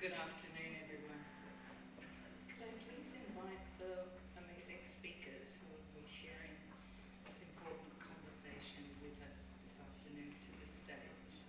Good afternoon, everyone. Could I please invite the amazing speakers who will be sharing this important conversation with us this afternoon to the stage?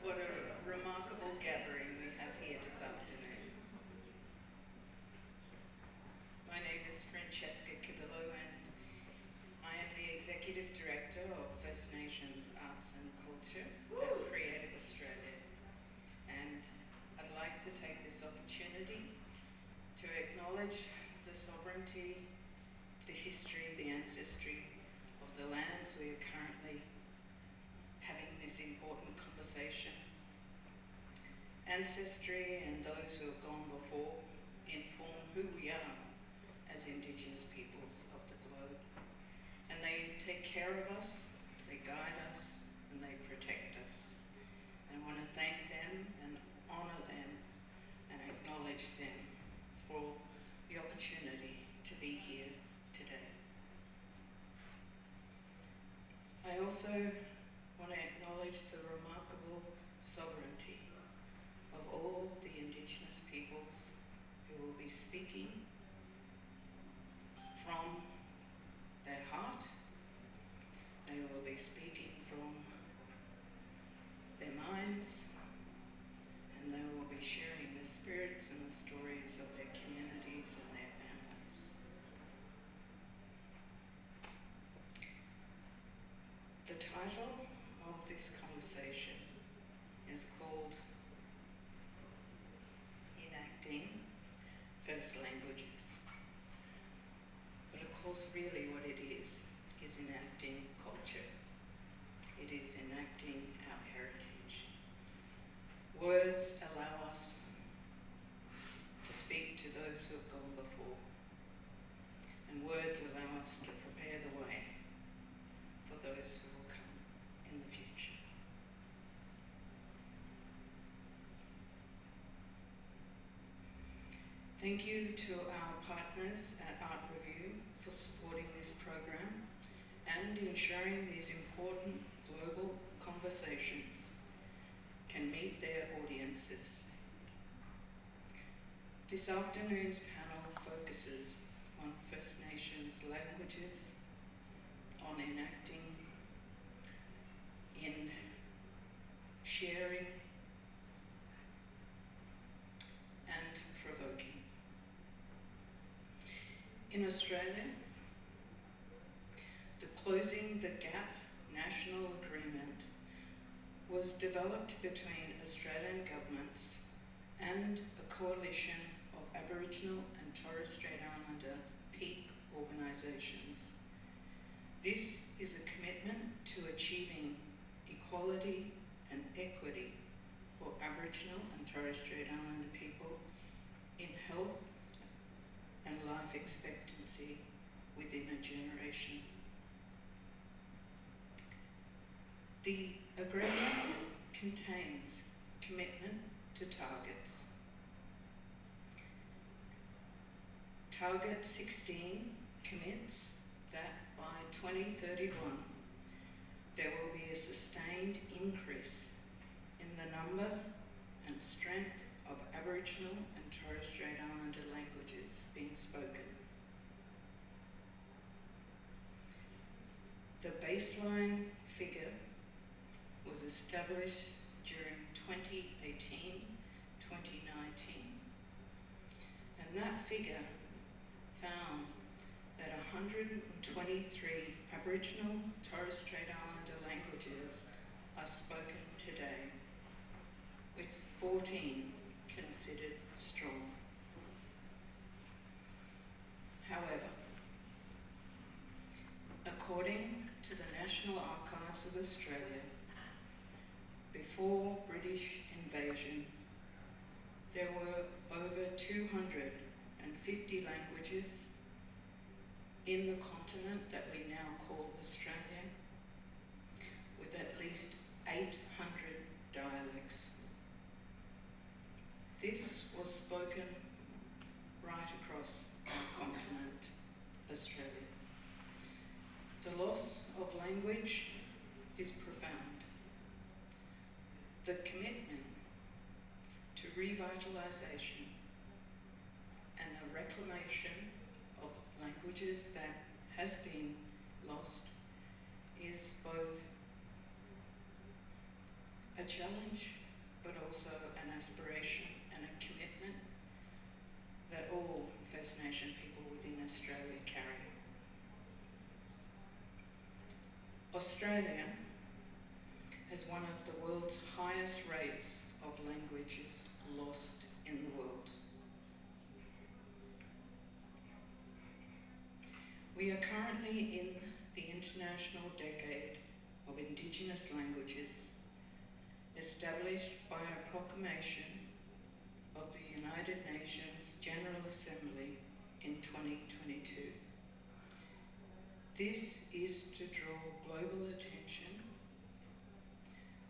What a remarkable gathering we have here this afternoon. My name is Franchesca Cubillo and I am the Executive Director of First Nations Arts and Culture at Creative Australia. And I'd like to take this opportunity to acknowledge the sovereignty, the history, the ancestry of the lands we are currently having this important conversation. Ancestry and those who have gone before inform who we are as Indigenous peoples of the globe. And they take care of us, they guide us, and they protect us. And I want to thank them and honour them and acknowledge them for the opportunity to be here today. I also want to acknowledge the remarkable sovereignty of all the Indigenous peoples who will be speaking from their heart. They will be speaking from their minds, and they will be sharing the spirits and the stories of their communities and their families. The title of this conversation is called Enacting First Languages. But of course, really what it is enacting culture. It is enacting our heritage. Words allow us to speak to those who have gone before, and words allow us to prepare the way for those who will come in the future. Thank you to our partners at ArtReview for supporting this program and ensuring these important global conversations can meet their audiences. This afternoon's panel focuses on First Nations languages, on enacting, in sharing, and provoking. In Australia, the Closing the Gap National Agreement was developed between Australian governments and a coalition of Aboriginal and Torres Strait Islander peak organisations. This is a commitment to achieving equality and equity for Aboriginal and Torres Strait Islander people in health and life expectancy within a generation. The agreement contains commitment to targets. Target 16 commits that by 2031 there will be a sustained increase in the number and strength of Aboriginal and Torres Strait Islander languages being spoken. The baseline figure was established during 2018-2019, and that figure found that 123 Aboriginal Torres Strait Islander languages are spoken today, with 14 considered strong. However, according to the National Archives of Australia, before British invasion, there were over 250 languages in the continent that we now call Australia, with at least 800 dialects. This was spoken right across our continent, Australia. The loss of language is profound. The commitment to revitalisation and the reclamation of languages that has been lost is both a challenge but also an aspiration and a commitment that all First Nation people within Australia carry. Australia has one of the world's highest rates of languages lost in the world. We are currently in the International Decade of Indigenous Languages, established by a proclamation of the United Nations General Assembly in 2022. This is to draw global attention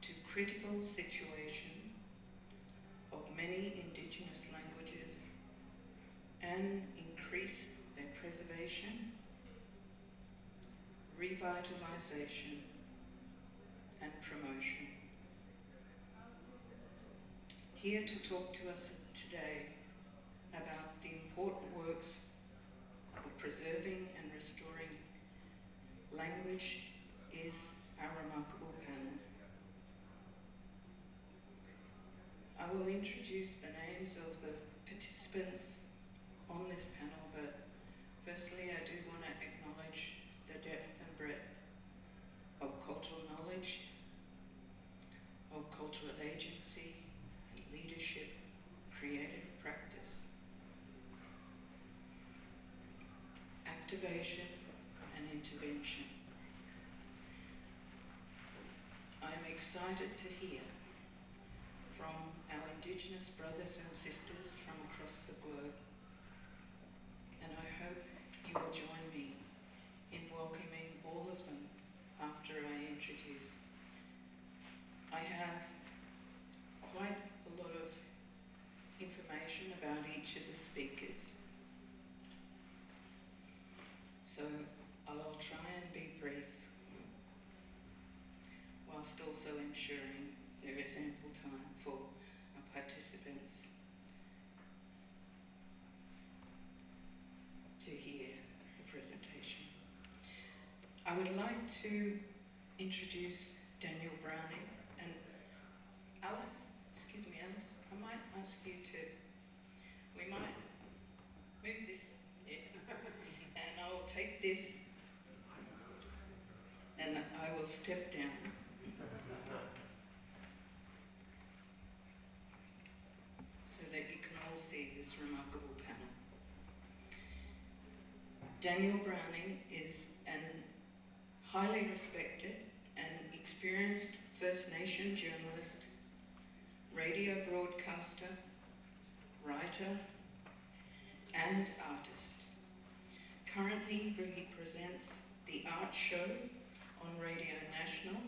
to critical situation of many Indigenous languages and increase their preservation, revitalisation and promotion. Here to talk to us today about the important works of preserving and restoring language is our remarkable panel. I will introduce the names of the participants on this panel, but firstly I do want to acknowledge the depth and breadth of cultural knowledge, of cultural agency, and leadership, creative practice, activation and intervention. I am excited to hear from our Indigenous brothers and sisters from across the globe, and I hope you will join me in welcoming all of them after I introduce. I have quite a lot of information about each of the speakers, so I'll try and be brief, whilst also ensuring there is ample time for our participants to hear the presentation. I would like to introduce Daniel Browning and Alice, I might ask you to, we might move this here, and I'll take this and I will step down. So that you can all see this remarkable panel. Daniel Browning is an highly respected and experienced First Nation journalist, radio broadcaster, writer, and artist. Currently, he presents the Art Show on Radio National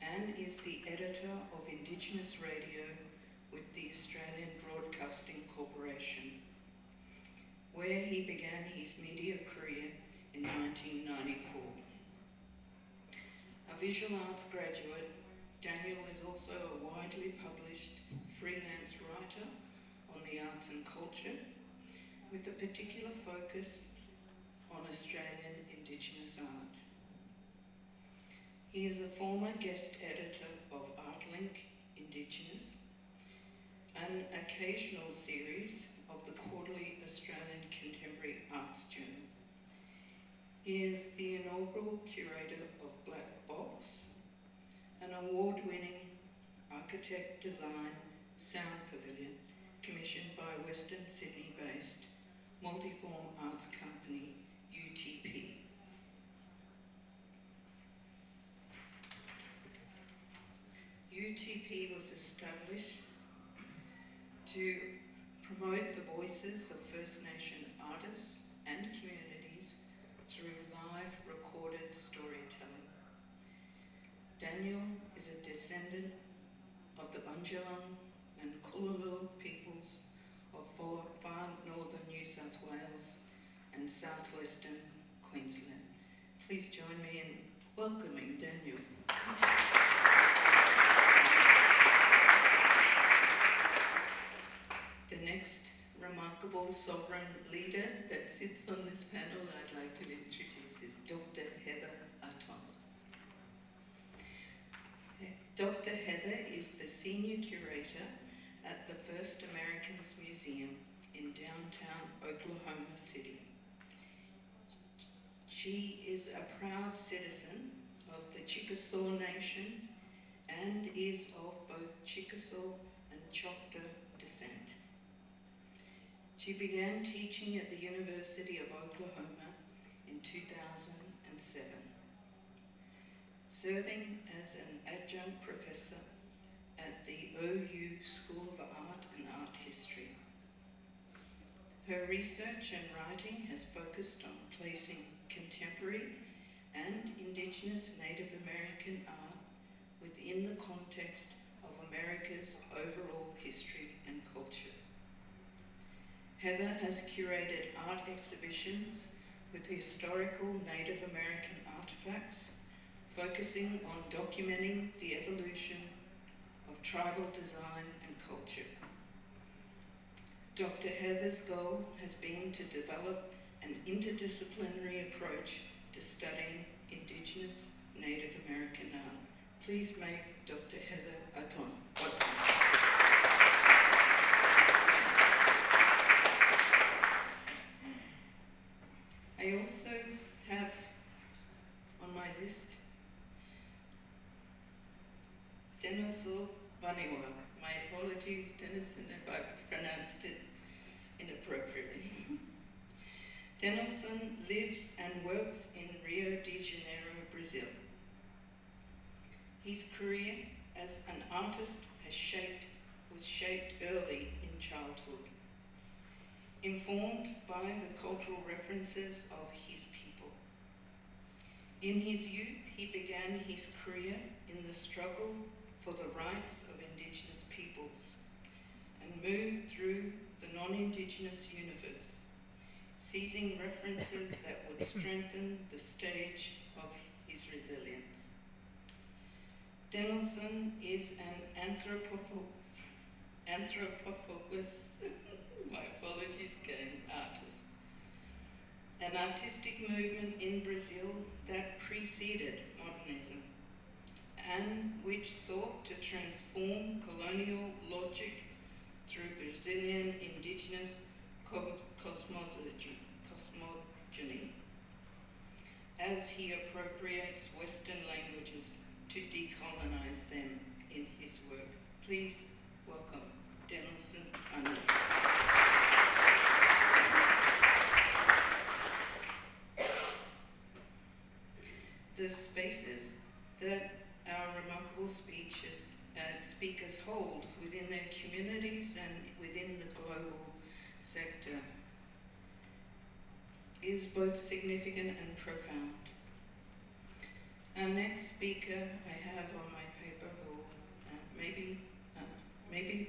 and is the editor of Indigenous Radio with the Australian Broadcasting Corporation, where he began his media career in 1994. A visual arts graduate, Daniel is also a widely published freelance writer on the arts and culture, with a particular focus on Australian Indigenous art. He is a former guest editor of ArtLink Indigenous, an occasional series of the quarterly Australian Contemporary Arts Journal. He is the inaugural curator of Black Box, an award-winning architect design sound pavilion commissioned by Western Sydney-based multiform arts company UTP. UTP was established to promote the voices of First Nation artists and communities through live recorded storytelling. Daniel is a descendant of the Bundjalung and Cubillo peoples of far northern New South Wales and southwestern Queensland. Please join me in welcoming Daniel. The next remarkable sovereign leader that sits on this panel I'd like to introduce is Dr. Heather Ahtone. Dr. Heather is the senior curator at the First Americans Museum in downtown Oklahoma City. She is a proud citizen of the Chickasaw Nation and is of both Chickasaw and Choctaw descent. She began teaching at the University of Oklahoma in 2007, serving as an adjunct professor at the OU School of Art and Art History. Her research and writing has focused on placing contemporary and Indigenous Native American art within the context of America's overall history and culture. Heather has curated art exhibitions with historical Native American artifacts, focusing on documenting the evolution of tribal design and culture. Dr. Heather's goal has been to develop an interdisciplinary approach to studying Indigenous Native American art. Please make Dr. Heather Ahtone welcome. I also have on my list Denilson Baniwa. My apologies, Denilson, if I pronounced it inappropriately. Denilson lives and works in Rio de Janeiro, Brazil. His career as an artist was shaped early in childhood, informed by the cultural references of his people. In his youth, he began his career in the struggle for the rights of Indigenous peoples and moved through the non-Indigenous universe, seizing references that would strengthen the stage of his resilience. Denilson is an anthropophagus, my apologies again, artist. An artistic movement in Brazil that preceded modernism and which sought to transform colonial logic through Brazilian Indigenous cosmogony as he appropriates Western languages to decolonize them in his work. Please welcome Denilson Baniwa. The spaces that our remarkable speakers hold within their communities and within the global sector is both significant and profound. Our next speaker I have on my paper, or maybe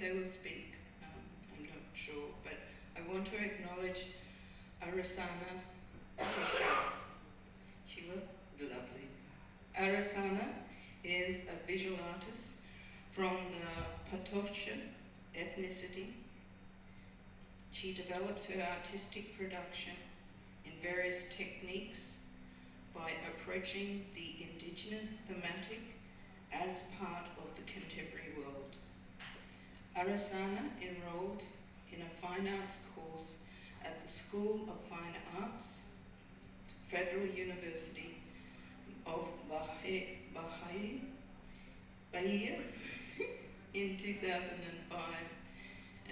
they will speak, I'm not sure, but I want to acknowledge Arissana. She will? Lovely. Arissana is a visual artist from the Pataxó ethnicity. She develops her artistic production in various techniques by approaching the Indigenous thematic as part of the contemporary world. Arissana enrolled in a fine arts course at the School of Fine Arts, Federal University of Bahia in 2005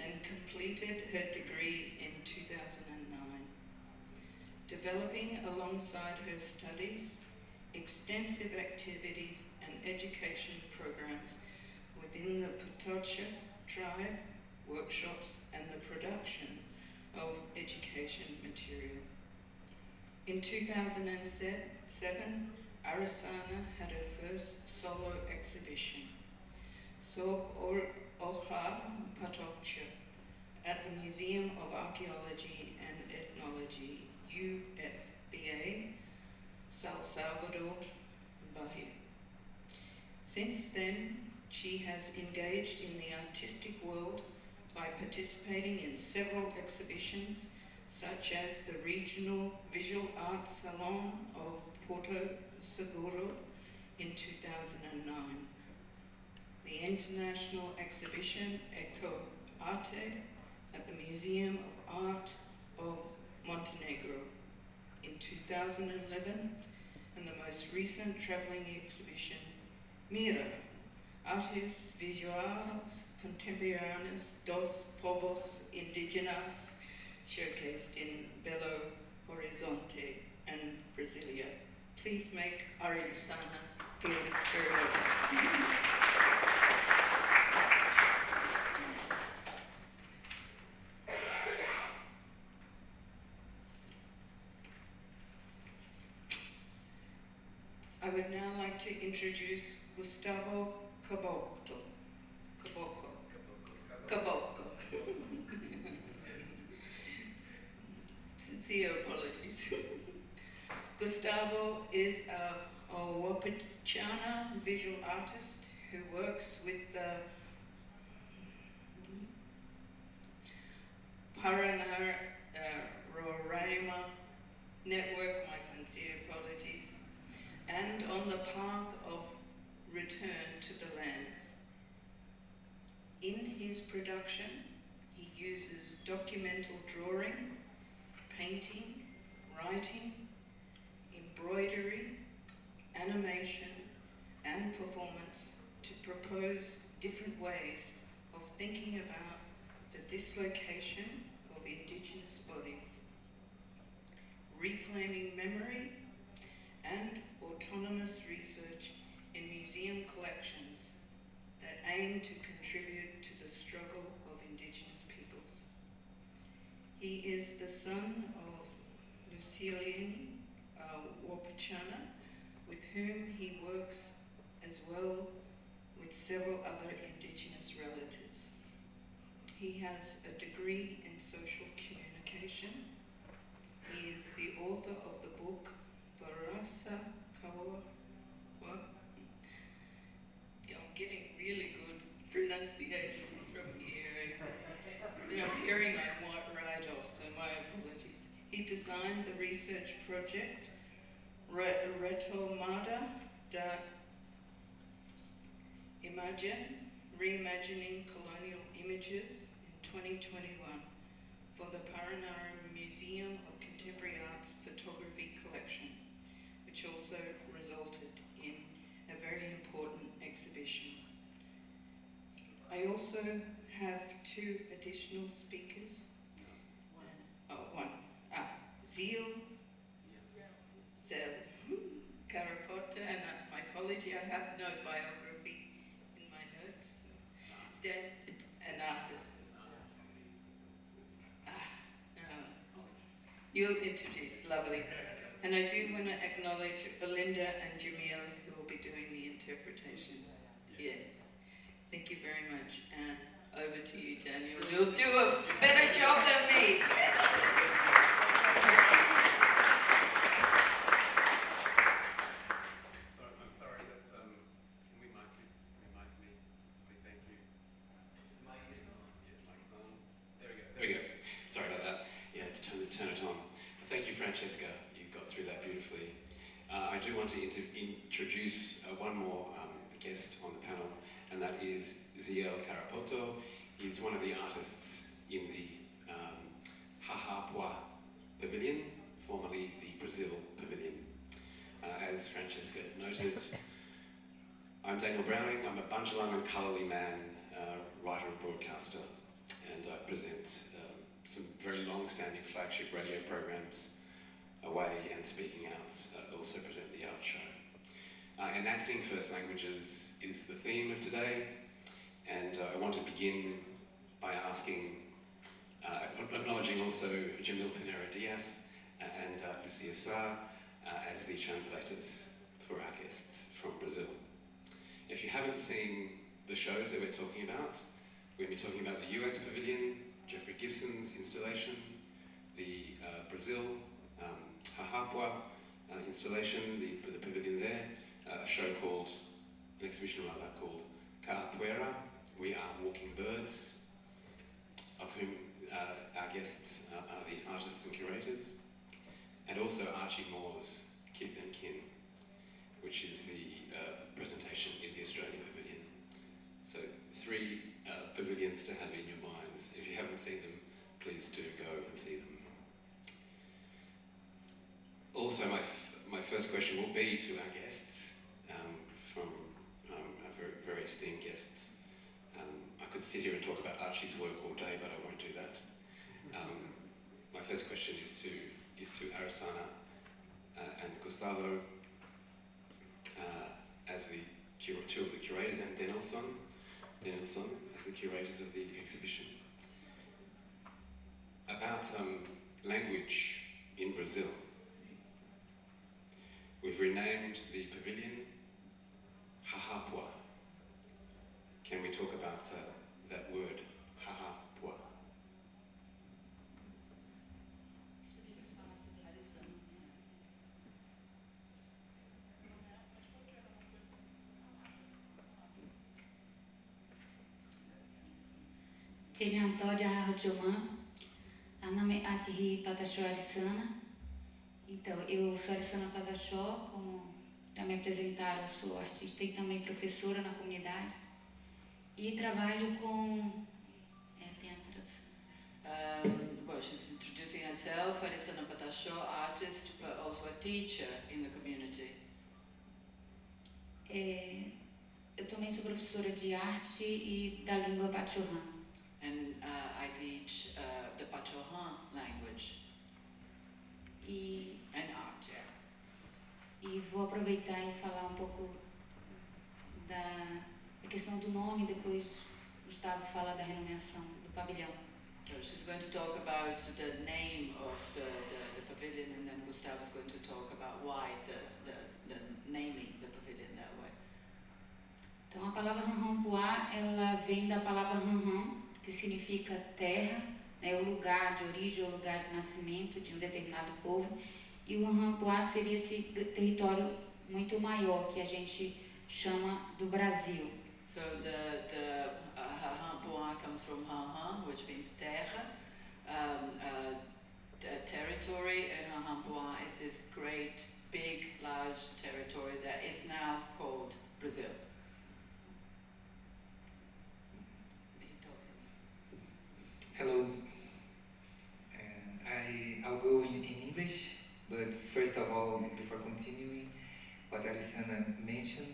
and completed her degree in 2009. Developing alongside her studies extensive activities and education programs within the Pataxó tribe, workshops and the production of education material. In 2007, Arissana had her first solo exhibition, So Oha Pataxó, at the Museum of Archaeology and Ethnology, UFBA, San Salvador, Bahia. Since then, she has engaged in the artistic world by participating in several exhibitions, such as the Regional Visual Arts Salon of Porto Seguro in 2009, the International Exhibition Eco Arte at the Museum of Art of Montenegro in 2011, and the most recent travelling exhibition, Mira, Artes Visuales Contemporáneas dos Povos Indígenas, showcased in Belo Horizonte and Brasilia. Please make Arissana feel very welcome. I would now like to introduce Gustavo Caboco. Sincere apologies. Gustavo is a Wapichana visual artist who works with the Paranara Roraima network, my sincere apologies, and on the path of return to the lands. In his production, he uses documental drawing, painting, writing, embroidery, animation, and performance to propose different ways of thinking about the dislocation of Indigenous bodies, reclaiming memory, and autonomous research in museum collections that aim to contribute to the struggle of Indigenous peoples. He is the son of Lúcia, Wapichana, with whom he works as well with several other Indigenous relatives. He has a degree in social communication. He is the author of the book Barasa Kawa. I'm getting really good pronunciations from here. I'm hearing my write-off, so my apologies. He designed the research project Retomada da Imagem, Reimagining Colonial Images in 2021 for the Paranara Museum of Contemporary Arts Photography Collection, which also resulted in a very important exhibition. I also have two additional speakers. Ziel, Karapotó, and my apology, I have no biography in my notes. An artist. You'll introduce, lovely. And I do want to acknowledge Belinda and Jamille, who will be doing the interpretation. Yeah. Thank you very much. Over to you, Daniel. You'll do a better job than me. There we go. Sorry about that. Yeah, to turn it on. Thank you, Franchesca. You got through that beautifully. I do want to introduce one more guest on the panel, and that is Ziel Karapotó. He's one of the artists in the Hãhãwpuá Pavilion, formerly the Brazil Pavilion. As Franchesca noted, I'm Daniel Browning. I'm a Bundjalung and Kalali man, writer and broadcaster, and I present some very long-standing flagship radio programs away and speaking out. Also present the art show. Enacting First Languages is the theme of today, and I want to begin by acknowledging also Jamille Pinheiro and Lúcia as the translators for our guests from Brazil. If you haven't seen the shows that we're talking about, we're going to be talking about the US Pavilion, Jeffrey Gibson's installation, the Brazil Hãhãwpuá installation, the pavilion there, a show called, an exhibition rather, called Hãhãwpuá, We Are Walking Birds, of whom our guests are the artists and curators, and also Archie Moore's Kith and Kin, which is the presentation in the Australian Pavilion. So 3 pavilions to have in your minds. If you haven't seen them, please do go and see them. Also, my first question will be to our guests, from our very esteemed guests. I could sit here and talk about Archie's work all day, but I won't do that. My first question is to Arissana and Gustavo as two of the curators, and Denilson as the curators of the exhibition. About language in Brazil. We've renamed the pavilion Hãhãwpuá. Can we talk about that word, Hãhãwpuá? Pataxó Arissana. Então, eu sou Arissana Pataxó, como já me apresentaram, sou artista e também professora na comunidade. E trabalho com... tem a tradução. Well, she's introducing herself, Arissana Pataxó, artist, but also a teacher in the community. Eu também sou professora de arte e da língua Pachorrã. And I teach the Pataxó language. And art, yeah. E vou aproveitar e falar pouco da questão do nome, depois Gustavo fala da renomeação do pavilhão. So she's going to talk about the name of the pavilion, and then Gustavo is going to talk about why the naming the pavilion that way. Então a palavra Hãhãwpuá, ela vem da palavra Hãhã, que significa terra, né, o lugar de origem, o lugar de nascimento de determinado povo. E o Hãhãwpuá seria esse território muito maior que a gente chama do Brasil. So the Hãhãwpuá comes from Hãhã, which means terra. The territory, and Hãhãwpuá is this great, big, large territory that is now called Brazil. Hello. I'll go in English, but first of all, before continuing what Arissana mentioned,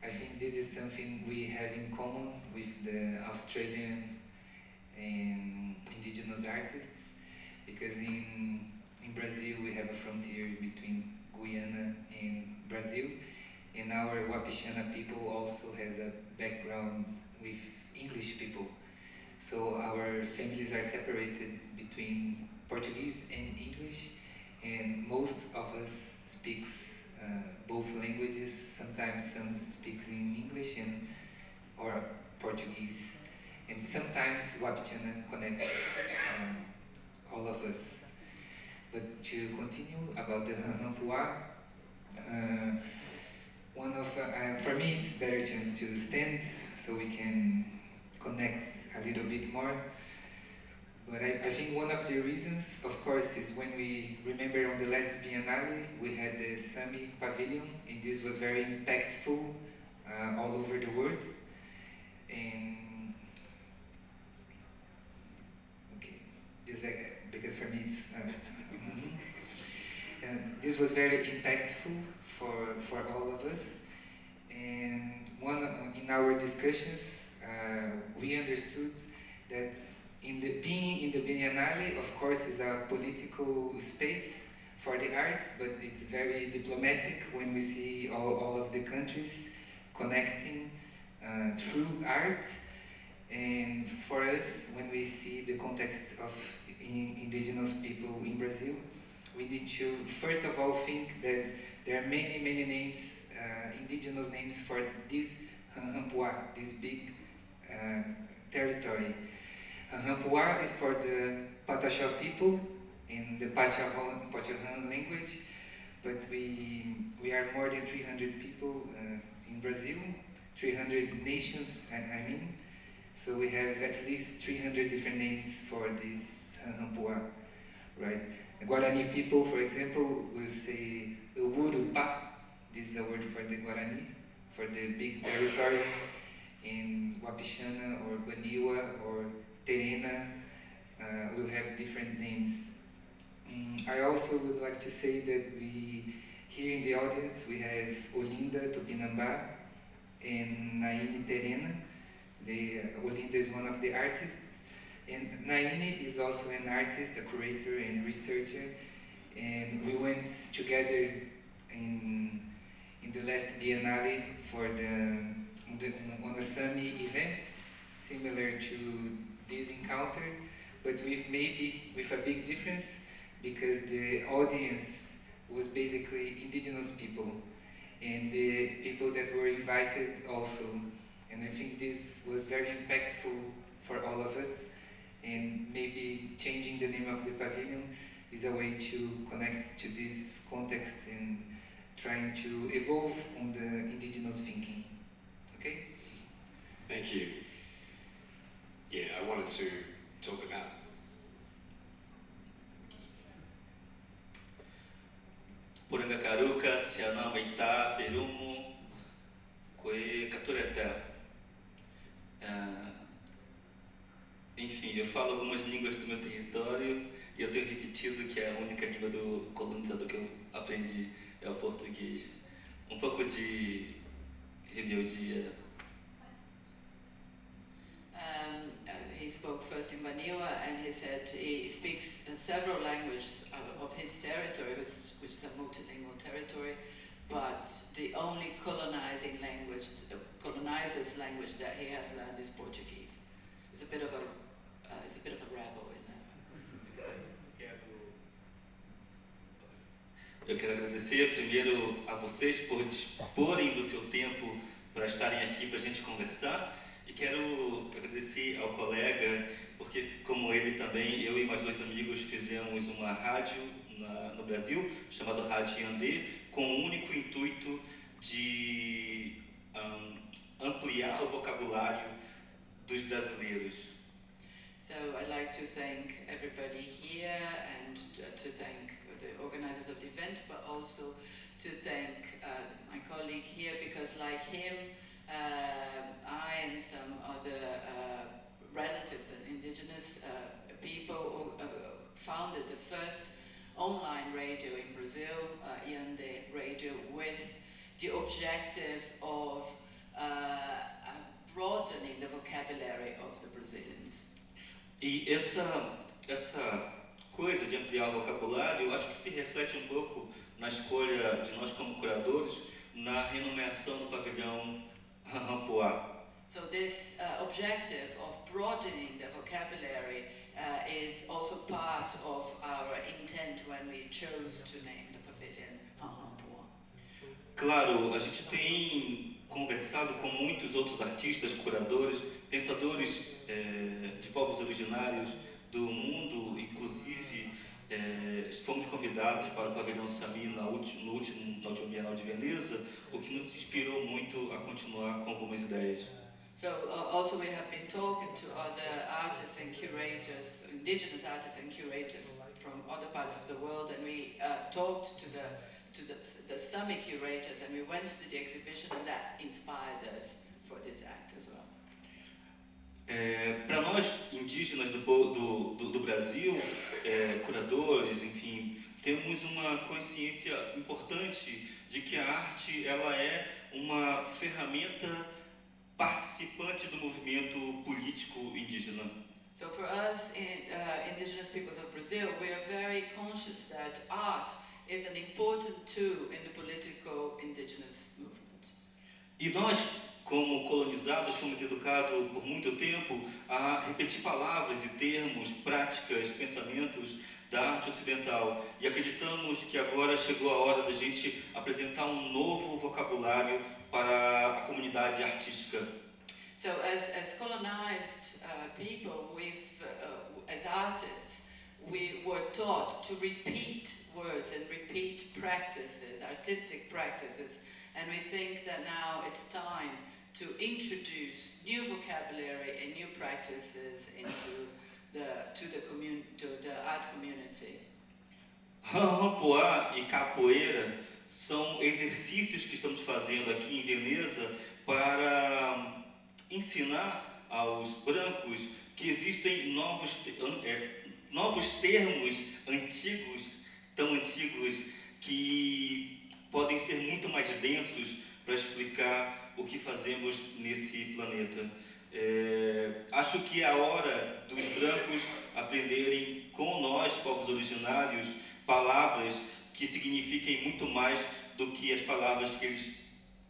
I think this is something we have in common with the Australian and Indigenous artists, because in Brazil we have a frontier between Guyana and Brazil, and our Wapichana people also has a background with English people. So our families are separated between Portuguese and English, and most of us speaks both languages. Sometimes some speaks in English or Portuguese, and sometimes Wapichana connects all of us. But to continue about the Hãhãwpuá, for me it's better to stand so we can connect a little bit more. But I think one of the reasons, of course, is when we remember on the last Biennale, we had the Sami Pavilion, and this was very impactful all over the world. And okay, because for me it's and this was very impactful for all of us. And in our discussions, we understood that being in the Biennale, of course, is a political space for the arts, but it's very diplomatic when we see all of the countries connecting through art. And for us, when we see the context of indigenous people in Brazil, we need to, first of all, think that there are many, many names, indigenous names for this Hãhãwpuá, this big territory. Hãhãwpuá is for the Pataxó people in the Pataxó language, but we are more than 300 people in Brazil, 300 nations, I mean. So we have at least 300 different names for this Hãhãwpuá, right? Guarani people, for example, will say Urupá. This is a word for the Guarani, for the big territory in Wapichana or Baniwa or Terena. We'll have different names. I also would like to say that here in the audience, we have Olinda Tupinambá and Naini Terena. Olinda is one of the artists, and Naini is also an artist, a curator and researcher, and we went together in the last Biennale on a Sami event, similar to this encounter, but with a big difference, because the audience was basically indigenous people, and the people that were invited also. And I think this was very impactful for all of us, and maybe changing the name of the pavilion is a way to connect to this context and trying to evolve on the indigenous thinking. Okay? Thank you. Yeah, I wanted to talk about Purangacaruca, Sianama Itá, Perumo, Coe, Caturetá. Enfim, eu falo algumas línguas do meu território e eu tenho repetido que a única língua do colonizador que eu aprendi é o português. Um pouco de rebeldia. He spoke first in Baniwa, and he said he speaks several languages of his territory, which is a multilingual territory, but the only colonizing language, colonizer's language that he has learned is Portuguese. It's a bit of a rebel in that. Eu quero agradecer primeiro a vocês por disporem do seu tempo para estarem aqui para a gente conversar. E quero agradecer ao colega, porque como ele também, eu e mais dois amigos fizemos uma rádio no Brasil, chamada Rádio Yandê, com o único intuito de ampliar o vocabulário dos brasileiros. So I'd like to thank everybody here and to thank the organizers of the event, but also to thank my colleague here, because like him, I and some other relatives and indigenous people founded the first online radio in Brazil, Yandé Radio, with the objective of broadening the vocabulary of the Brazilians. E essa coisa de ampliar o vocabulário, eu acho que se reflete um pouco na escolha de nós como curadores, na renomeação do pavilhão Hãhãwpuá. So this objective of broadening the vocabulary is also part of our intent when we chose to name the pavilion Hãhãwpuá. Claro, a gente tem conversado com muitos outros artistas, curadores, pensadores de povos originários do mundo, inclusive fomos convidados para o Pavilion Jamille na última Bienal de Veneza, o que nos inspirou muito a continuar com algumas ideias. So also we have been talking to other artists and curators, indigenous artists and curators from other parts of the world, and we talked to the summit curators, and we went to the exhibition, and that inspired us for this act as well. Para nós indígenas do Brasil, curadores, enfim, temos uma consciência importante de que a arte ela é uma ferramenta participante do movimento político indígena. So for us, indigenous peoples of Brazil, we are very conscious that art is an important tool in the political indigenous movement. E nós, como colonizados, fomos educados por muito tempo a repetir palavras e termos, práticas, pensamentos da arte ocidental. E acreditamos que agora chegou a hora da gente apresentar um novo vocabulário para a comunidade artística. So as colonized people, as artists, we were taught to repeat words and repeat practices, artistic practices, and we think that now it's time to introduce new vocabulary and new practices into the art community. Hãhãwpuá e capoeira são exercícios que estamos fazendo aqui em Veneza para ensinar aos brancos que existem novos termos antigos, tão antigos, que podem ser muito mais densos para explicar o que fazemos nesse planeta. Acho que é a hora dos brancos aprenderem com nós, povos originários, palavras que signifiquem muito mais do que as palavras que eles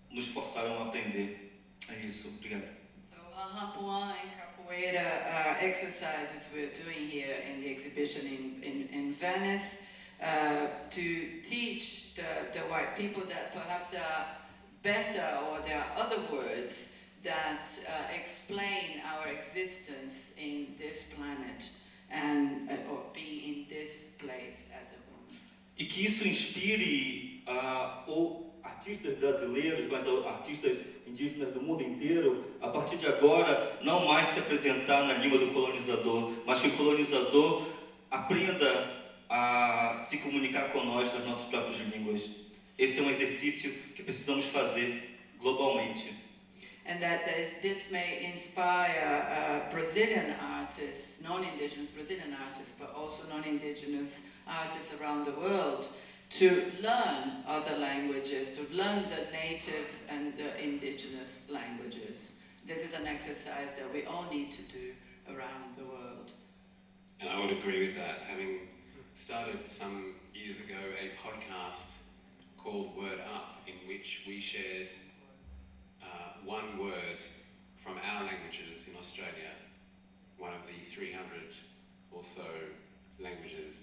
nos forçaram a aprender. É isso, obrigado. So Hãhãwpuá and capoeira exercises we're doing here in the exhibition in Venice to teach the white people that perhaps there are better, or there are other words that explain our existence in this planet and or be in this place at the moment. E que isso inspire artistas brasileiros, mas artistas indígenas do mundo inteiro, a partir de agora, não mais se apresentar na língua do colonizador, mas que o colonizador aprenda a se comunicar com nós nas nossas próprias línguas. Esse é um exercício que precisamos fazer globalmente. And that this may inspire Brazilian artists, non-indigenous Brazilian artists, but also non-indigenous artists around the world to learn other languages, to learn the native and the indigenous languages. This is an exercise that we all need to do around the world. And I would agree with that. Having started some years ago a podcast called Word Up, in which we shared one word from our languages in Australia, one of the 300 or so languages,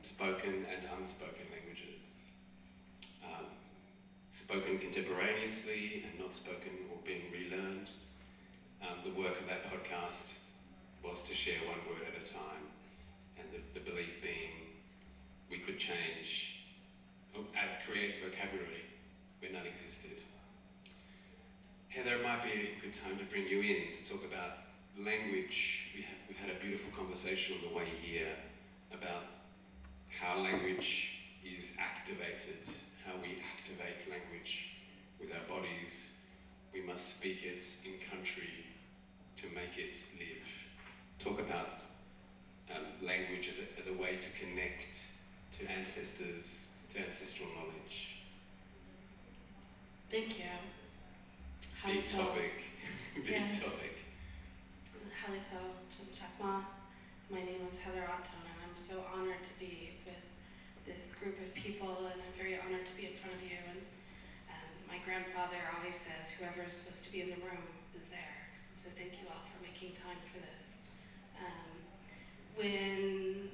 spoken and unspoken languages, spoken contemporaneously and not spoken or being relearned. The work of that podcast was to share one word at a time, and the belief being we could change, create vocabulary where none existed. Heather, it might be a good time to bring you in to talk about language. We've had a beautiful conversation on the way here about how language is activated, how we activate language with our bodies. We must speak it in country to make it live. Talk about language as a way to connect to ancestors, to ancestral knowledge. Thank you. Big topic. Big topic. Halito Chumchakma. My name is Heather Ahtone, and I'm so honored to be with this group of people, and I'm very honored to be in front of you. And my grandfather always says, whoever is supposed to be in the room is there. So thank you all for making time for this. When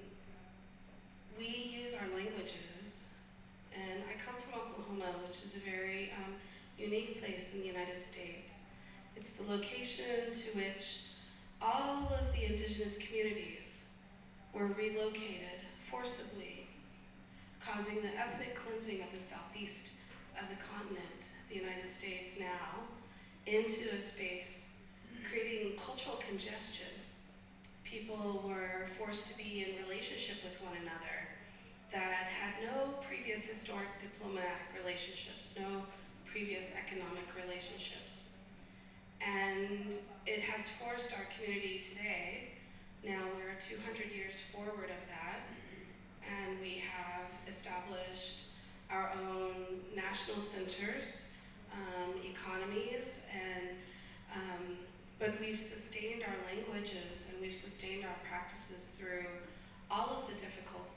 we use our languages, and I come from Oklahoma, in the United States. It's the location to which all of the indigenous communities were relocated forcibly, causing the ethnic cleansing of the southeast of the continent, the United States now, into a space, creating cultural congestion. People were forced to be in relationship with one another that had no previous historic diplomatic relationships, no previous economic relationships. And it has forced our community today, now we're 200 years forward of that, and we have established our own national centers, economies, and but we've sustained our languages and we've sustained our practices through all of the difficult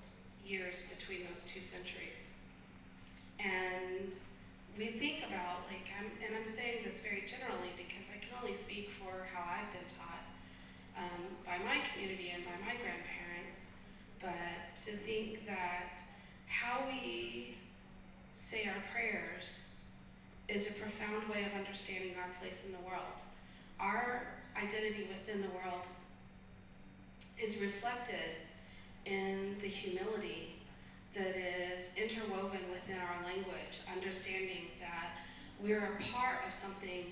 years between those 2 centuries. And we think about, like, I'm saying this very generally because I can only speak for how I've been taught by my community and by my grandparents, but to think that how we say our prayers is a profound way of understanding our place in the world. Our identity within the world is reflected in the humility that is interwoven within our language, understanding that we're a part of something,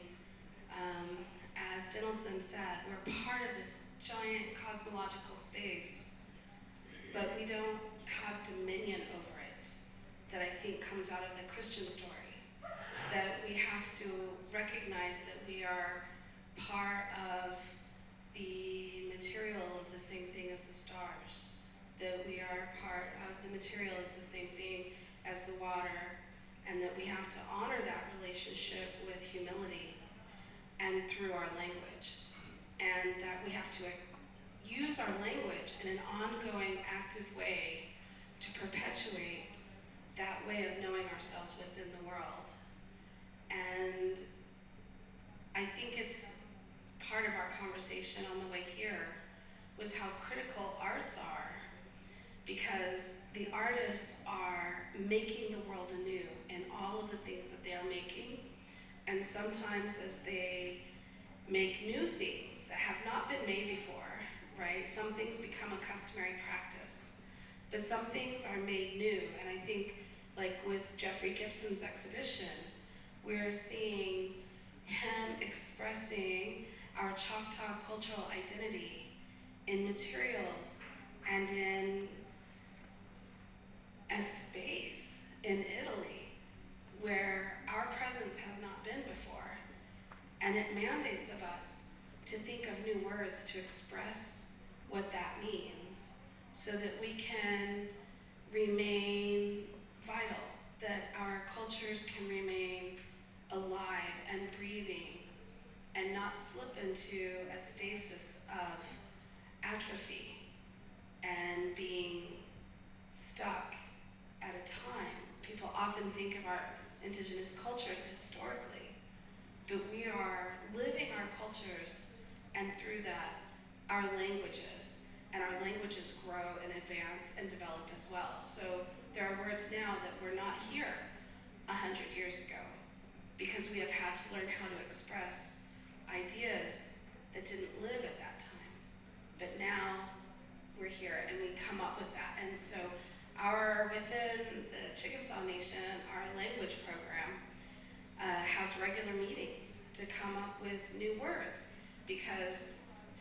as Denilson said, we're part of this giant cosmological space, but we don't have dominion over it, that I think comes out of the Christian story, that we have to recognize that we are part of the material of the same thing as the stars, that we are part of the material is the same thing as the water, and that we have to honor that relationship with humility and through our language, and that we have to use our language in an ongoing, active way to perpetuate that way of knowing ourselves within the world. And I think it's part of our conversation on the way here was how critical arts are, because the artists are making the world anew in all of the things that they are making, and sometimes as they make new things that have not been made before, right? Some things become a customary practice, but some things are made new, and I think, like with Jeffrey Gibson's exhibition, we're seeing him expressing our Choctaw cultural identity in materials and in a space in Italy where our presence has not been before. And it mandates of us to think of new words to express what that means so that we can remain vital, that our cultures can remain alive and breathing and not slip into a stasis of atrophy and being stuck at a time. People often think of our indigenous cultures historically, but we are living our cultures, and through that, our languages, and our languages grow and advance and develop as well. So there are words now that were not here 100 years ago, because we have had to learn how to express ideas that didn't live at that time. But now we're here and we come up with that. And so within the Chickasaw Nation, our language program has regular meetings to come up with new words, because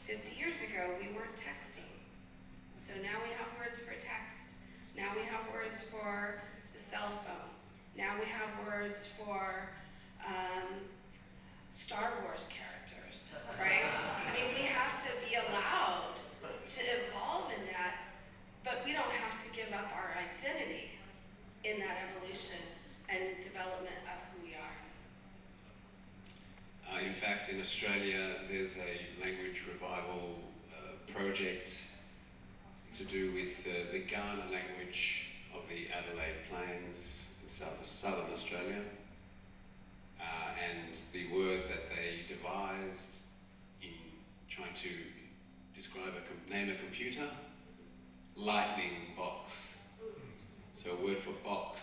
50 years ago we weren't texting. So now we have words for text. Now we have words for the cell phone. Now we have words for Star Wars characters, right? I mean, we have to be allowed to evolve in that, but we don't have to give up our identity in that evolution and development of who we are. In fact, in Australia, there's a language revival project to do with the Kaurna language of the Adelaide Plains in southern Australia. And the word that they devised in trying to describe name a computer, lightning box. So a word for box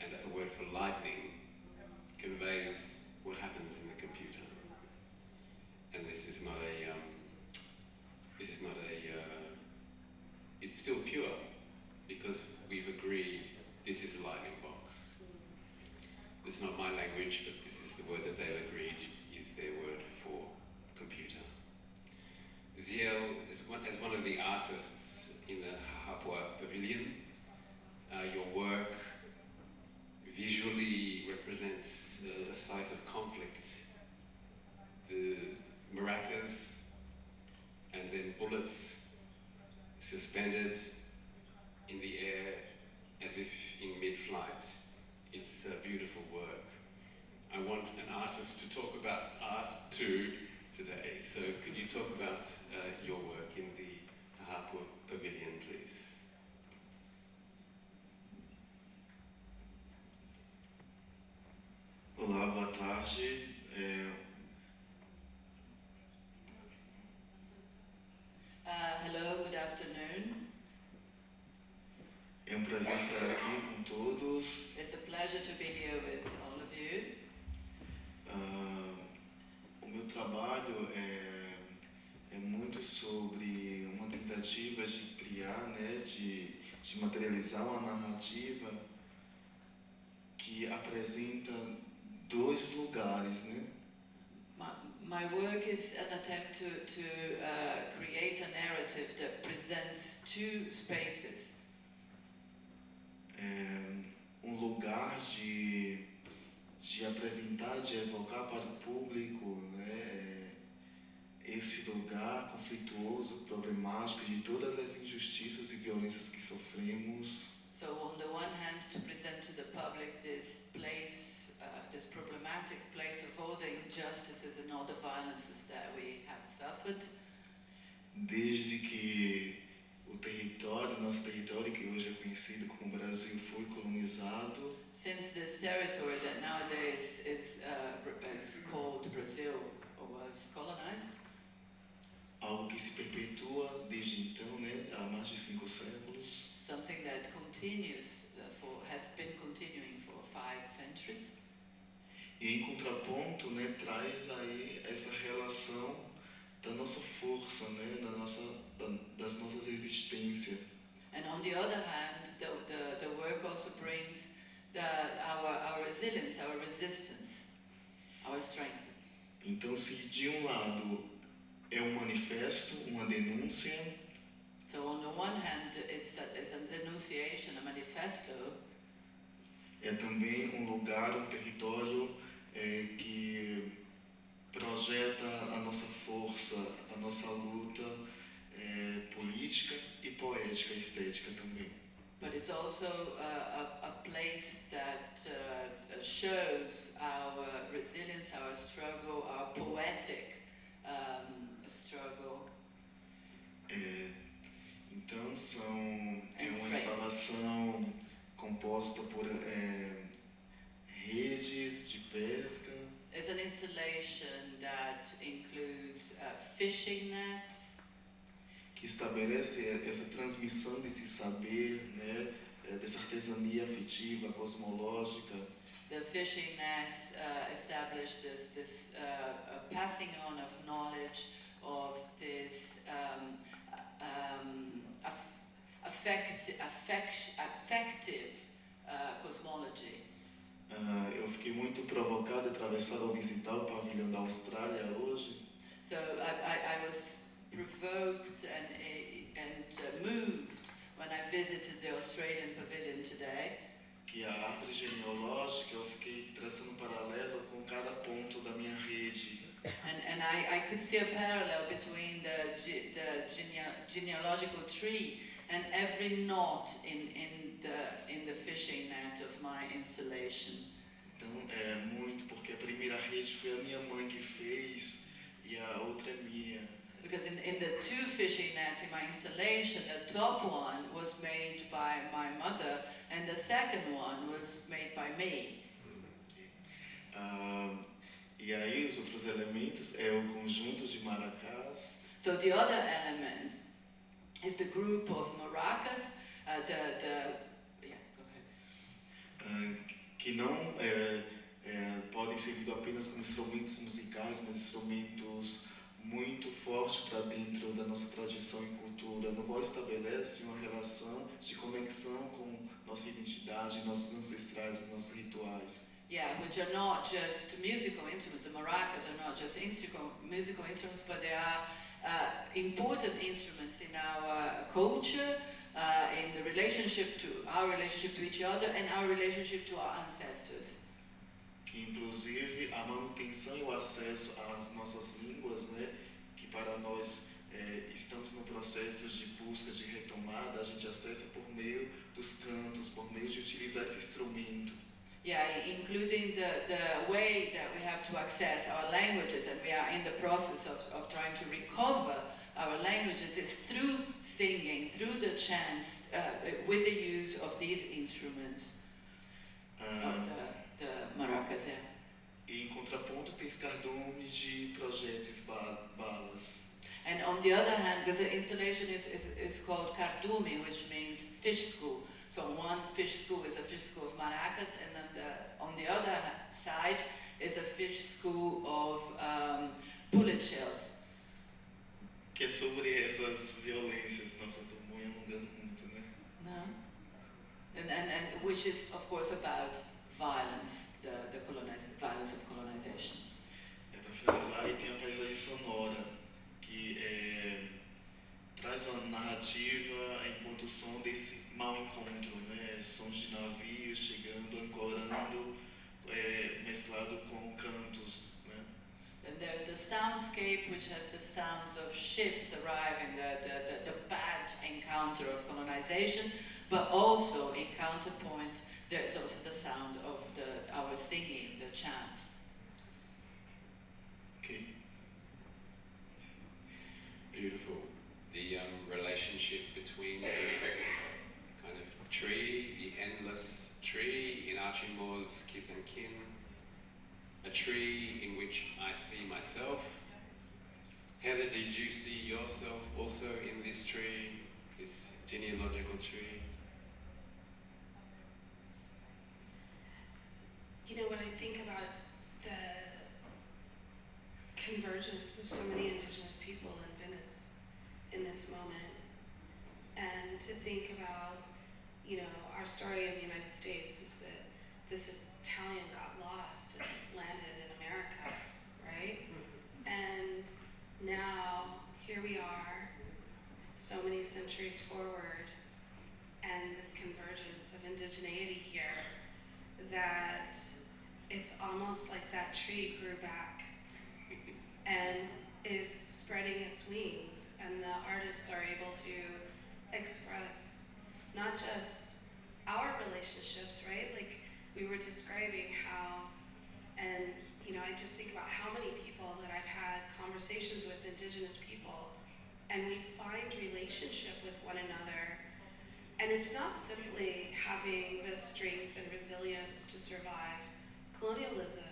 and a word for lightning conveys what happens in the computer. And this is not a, it's still pure, because we've agreed this is a lightning box. It's not my language, but this is the word that they've agreed is their word for computer. Ziel, as one of the artists in the Hãhãwpuá Pavilion, your work visually represents a site of conflict. The maracas and then bullets suspended in the air as if in mid-flight. It's a beautiful work. I want an artist to talk about art too today. So could you talk about your work in the Hãhãwpuá Pavilion, please? Olá, boa tarde. Hello, good afternoon. É prazer estar aqui com todos. It's a pleasure to be here with all of you. O meu trabalho é muito sobre uma tentativa de criar, né, de materializar uma narrativa que apresenta dois lugares, né? My work is an attempt to create a narrative that presents two spaces. Lugar de apresentar, de evocar para o público, né, esse lugar conflituoso, problemático de todas as injustiças e violências que sofremos. So on the one hand, to present to the public this place, this problematic place of all the injustices and all the violences that we have suffered. Desde que o território, nosso território, que hoje é conhecido como Brasil, foi colonizado. Since this territory that nowadays is called Brazil was colonized. Algo que se perpetua desde então, né, há mais de 5 séculos. Something that continues has been continuing for 5 centuries. E em contraponto, né, traz aí essa relação da nossa força, né, das nossas existências. And on the other hand, the work also brings our resilience, our resistance, our strength. Então, se de um lado é um manifesto, uma denúncia, so on the one hand, it's a denunciation, a manifesto. É também um lugar, um território que projeta a nossa força, a nossa luta política e poética, estética também. But it's also a place that shows our resilience, our struggle, our poetic struggle. Então é uma instalação composta por redes de pesca. It's an installation that includes fishing nets. Que estabelece essa transmissão desse saber, né, dessa artesania afetiva, cosmológica. The fishing nets establish this passing on of knowledge of this affective cosmology. Eu fiquei muito provocado e atravessado ao visitar o pavilhão da Austrália hoje. So I was provoked and moved when I visited the Australian pavilion today. Que a árvore genealógica, eu fiquei traçando um paralelo com cada ponto da minha rede. And I could see a parallel between the genealogical tree and every knot in the fishing net of my installation. Então é muito porque a primeira rede foi a minha mãe que fez e a outra é minha. Because in the 2 fishing nets in my installation, the top one was made by my mother and the second one was made by me. E aí os outros elementos é o conjunto de maracás. So the other elements is the group of maracas, yeah, go ahead. Que não podem ser lidos apenas como instrumentos musicais, mas instrumentos muito fortes para dentro da nossa tradição e cultura, no qual estabelece uma relação de conexão com nossa identidade, nossos ancestrais, nossos rituais. Yeah, which are not just musical instruments. The maracas are not just musical instruments, but they are important instruments in our culture, in the relationship to our relationship to each other and our relationship to our ancestors. Que inclusive a manutenção e o acesso às nossas línguas, né, que para nós estamos no processo de busca, de retomada, a gente acessa por meio dos cantos, por meio de utilizar esse instrumento. Yeah, including the way that we have to access our languages, and we are in the process of trying to recover our languages, is through singing, through the chants, with the use of these instruments, of the maracas. Yeah. E em contraponto tem esse cardume de projetos balas. And on the other hand, because the installation is called cardume, which means fish school. So one fish school is a fish school of maracas, and then on the other side is a fish school of bullet shells. Que é sobre essas violências. Nossa, estou me alongando muito, né? No? And which is, of course, about violence, the violence of colonization. Para finalizar, aí tem a paisagem sonora, que traz uma narrativa enquanto som desse mau encontro, né? Sons de navios chegando, ancorando, mesclado com cantos, né? And there's the soundscape, which has the sounds of ships arriving, the bad encounter of colonization, but also in counterpoint, there's also the sound of our singing, the chants. Okay. Beautiful. The relationship between the kind of tree, the endless tree in Archie Moore's Kith and Kin, a tree in which I see myself. Heather, did you see yourself also in this tree, this genealogical tree? You know, when I think about the convergence of so many Indigenous people in Venice in this moment, and to think about, you know, our story in the United States is that this Italian got lost and landed in America, right? And now here we are, so many centuries forward, and this convergence of indigeneity here, that it's almost like that tree grew back and is spreading its wings, and the artists are able to express not just our relationships, right? Like we were describing how, and you know, I just think about how many people that I've had conversations with, Indigenous people, and we find relationship with one another. And it's not simply having the strength and resilience to survive colonialism.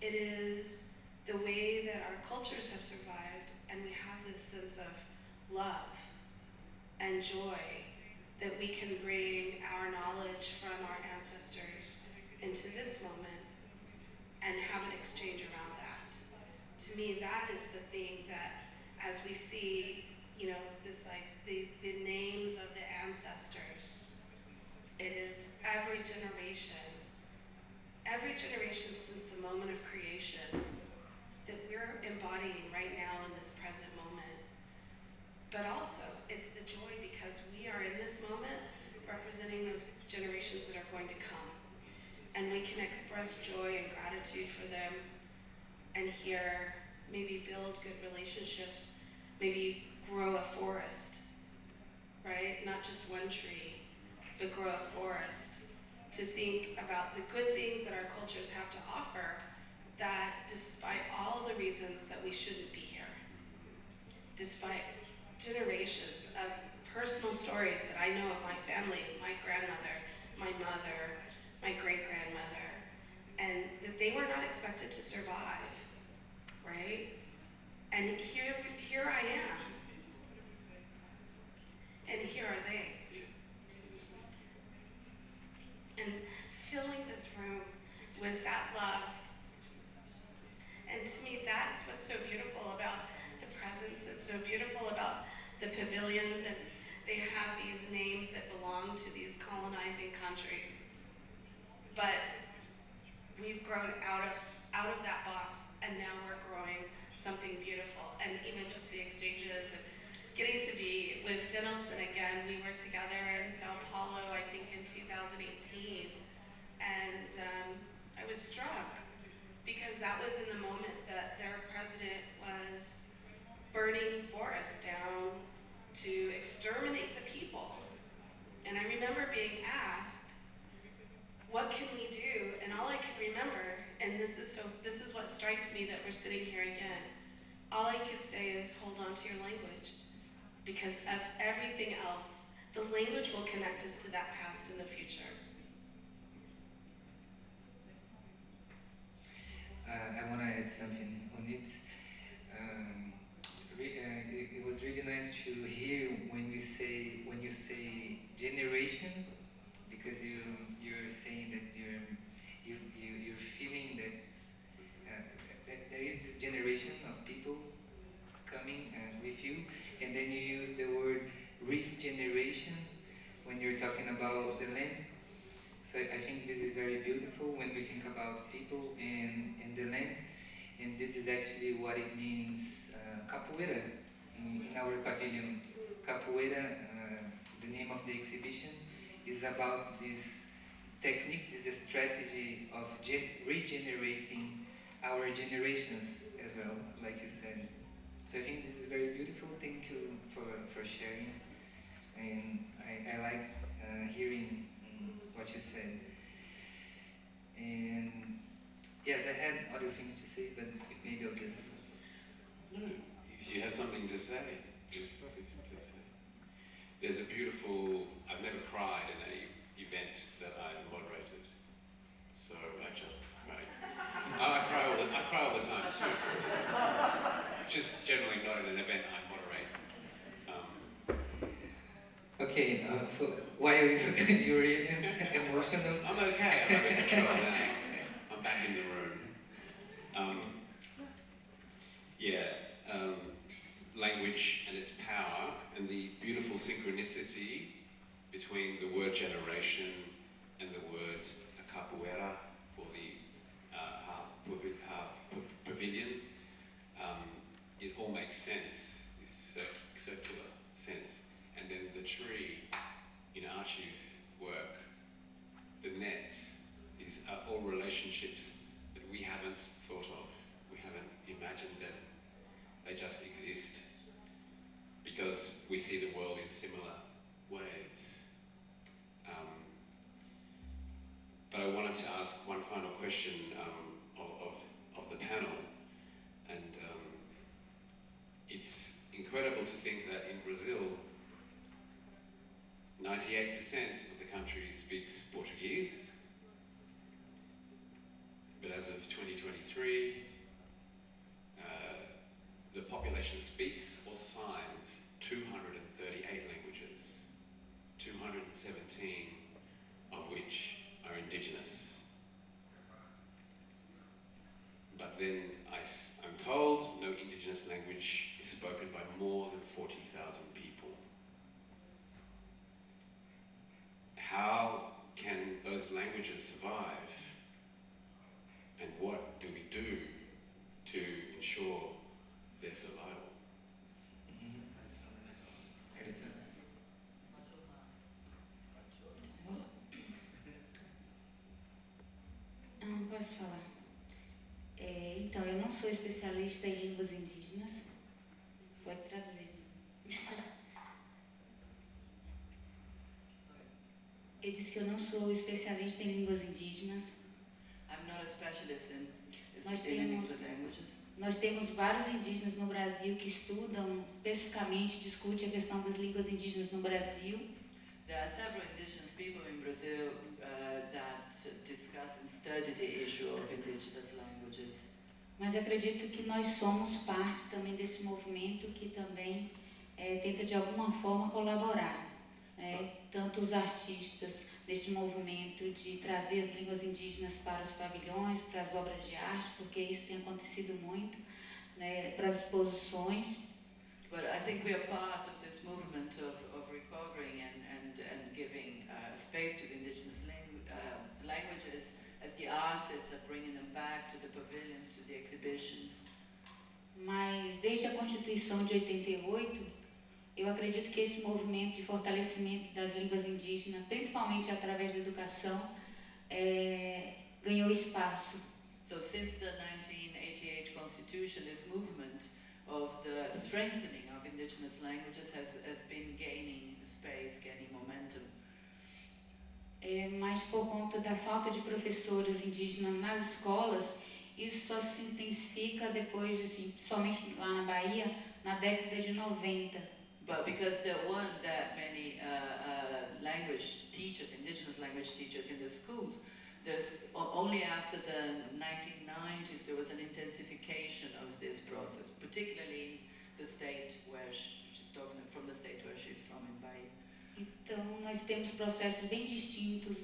It is the way that our cultures have survived, and we have this sense of love and joy that we can bring our knowledge from our ancestors into this moment and have an exchange around that. To me, that is the thing that, as we see, you know, this like the names of the ancestors, it is every generation since the moment of creation that we're embodying right now in this present moment. But also, it's the joy because we are in this moment representing those generations that are going to come. And we can express joy and gratitude for them, and here maybe build good relationships, maybe grow a forest, right? Not just one tree, but grow a forest, to think about the good things that our cultures have to offer, that despite all the reasons that we shouldn't be here, despite generations of personal stories that I know of my family, my grandmother, my mother, my great-grandmother, and that they were not expected to survive, right? And here I am, and here are they. And filling this room with that love And to me, that's what's so beautiful about the presence. It's so beautiful about the pavilions, and they have these names that belong to these colonizing countries. But we've grown out of that box, and now we're growing something beautiful. And even just the exchanges and getting to be with Denilson again. We were together in Sao Paulo, I think in 2018, and I was struck because that was in the moment that their president was burning forests down to exterminate the people. And I remember being asked, what can we do? And all I could remember, and this is what strikes me that we're sitting here again, all I could say is hold on to your language. Because of everything else, the language will connect us to that past and the future. I want to add something on it. It was really nice to hear when you say generation, because you're saying that you're feeling that there is this generation of people coming with you, and then you use the word regeneration when you're talking about the land. So I think this is very beautiful when we think about people and the land, and this is actually what it means. Capoeira in our pavilion. Capoeira, the name of the exhibition, is about this technique, this strategy of regenerating our generations as well, like you said. So I think this is very beautiful. Thank you for sharing, and I like hearing what you said. And yes, I had other things to say, but maybe I'll just... No, if you have something to say, just say. There's a beautiful, I've never cried in an event that I moderated, so I just cried. I cry all the time too. Just generally not in an event I moderate. Okay, so while you're emotional... I'm okay, I'm under control now. I'm back in the room. Language and its power, and the beautiful synchronicity between the word generation and the word capoeira for the pavilion. It all makes sense, this circular sense. And then the tree in Archie's work, the net, these are all relationships that we haven't thought of, we haven't imagined them. They just exist because we see the world in similar ways. But I wanted to ask one final question of the panel, and it's incredible to think that in Brazil, 98% of the country speaks Portuguese, but as of 2023, the population speaks or signs 238 languages, 217 of which are Indigenous. But then I'm told no Indigenous language is spoken by more than 40,000 people. How can those languages survive? And what do we do to ensure their survival? Posso falar? Então, eu não sou especialista em línguas indígenas. Pode traduzir. Eu disse que eu não sou especialista em línguas indígenas. I'm not a specialist in Nós any temos, of the languages. nós temos vários indígenas no Brasil que estudam, especificamente, discutem a questão das línguas indígenas no Brasil. There are several indigenous people in Brazil that discuss and study the issue of indigenous languages. Mas acredito que nós somos parte também desse movimento que também tenta de alguma forma colaborar. Tanto os artistas, neste movimento de trazer as línguas indígenas para os pavilhões, para as obras de arte, porque isso tem acontecido muito, né, para as exposições. But I think we are part of this movement of recovering and giving space to the indigenous languages as the artists are bringing them back to the pavilions, to the exhibitions. Mas desde a Constituição de 88, eu acredito que esse movimento de fortalecimento das línguas indígenas, principalmente através da educação, ganhou espaço. So since the 1988 Constitution, this movement of the strengthening of indigenous languages has been gaining space, gaining momentum. Mas por conta da falta de professores indígenas nas escolas, isso só se intensifica depois, assim, somente lá na Bahia, na década de 90. But because there weren't that many language teachers, indigenous language teachers in the schools, there's only after the 1990s there was an intensification of this process, particularly in the state where she's talking from, the state where she's from, in Bahia. Então, nós temos processos bem distintos